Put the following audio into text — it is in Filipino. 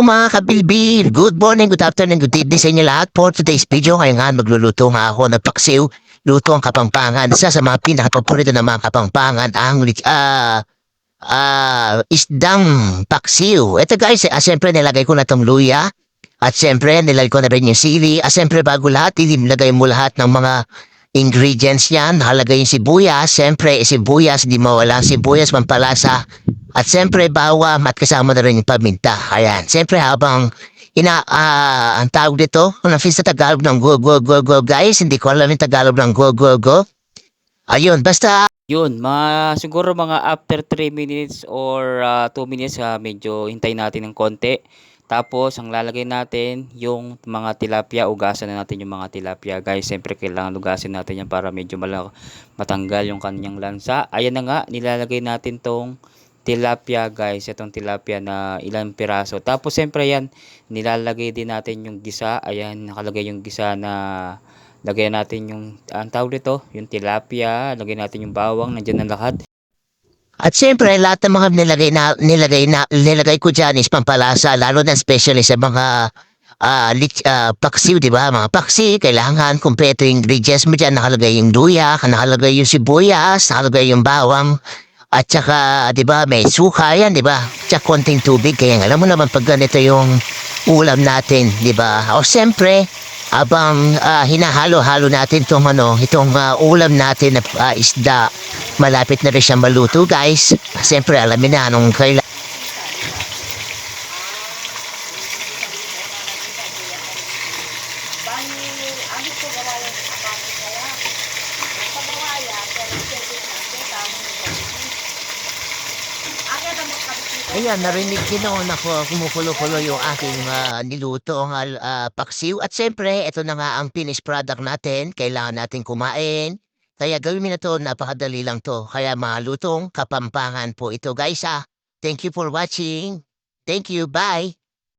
mga kabilbil! Good morning, good afternoon, good evening sa inyo lahat. For today's video, ngayon nga magluluto nga ako ng paksiw. Luto ang Kapampangan. Isa sa mga pinakapaborito ng mga Kapampangan ang isdang paksiw. Ito guys, siyempre nilagay ko na tong luya. At siyempre nilagay ko na rin yung sili. Siyempre bago lahat, nilagay mo lahat ng mga ingredients yan. Nakalagay yung sibuyas. Siyempre sibuyas, di mawala ang sibuyas, pampalasa. At siyempre bawang at kasama na rin yung paminta. Ayan. Siyempre habang ang tawag dito, kung sa Tagalog ng go guys, hindi ko alam yung Tagalog ng go. Ayun, basta Yun, siguro mga after 3 minutes or 2 minutes, medyo hintay natin ng konti. Tapos, ang lalagay natin, yung mga tilapia, ugasan na natin yung mga tilapia. Guys, siyempre kailangan ugasin natin yan para medyo matanggal yung kanyang lansa. Ayan na nga, nilalagay natin tong tilapia guys. Itong tilapia na ilang piraso. Tapos, siyempre yan, nilalagay din natin yung gisa. Ayan, nakalagay yung gisa na lagyan natin yung ang tawag dito, yung tilapia, lagyan natin yung bawang, nandiyan na lahat. at siyempre, lahat ng mga nilagay ko dyan is pampalasa, lalo na especially sa mga paksiw, di ba? Mga paksi, kailangan kumpleto yung ingredients mo dyan. Nakalagay yung luya, nakalagay yung sibuyas, nakalagay yung bawang, at saka, di ba, may suka yan, di ba? Tsaka konting tubig, kaya alam mo naman pag ganito yung ulam natin, di ba? O siyempre, habang hinahalo-halo natin itong ulam natin na isda, malapit na rin siya maluto, guys. Siyempre, alamin na anong kailangan. Ayan, narinig din noon ako kumukulo-kulo yung aking nilutong paksiw. At siyempre, ito na nga ang finished product natin. Kailangan natin kumain. Kaya gawin mo na to, napakadali lang to. Kaya malutong Kapampangan po ito guys. Thank you for watching. Thank you, bye!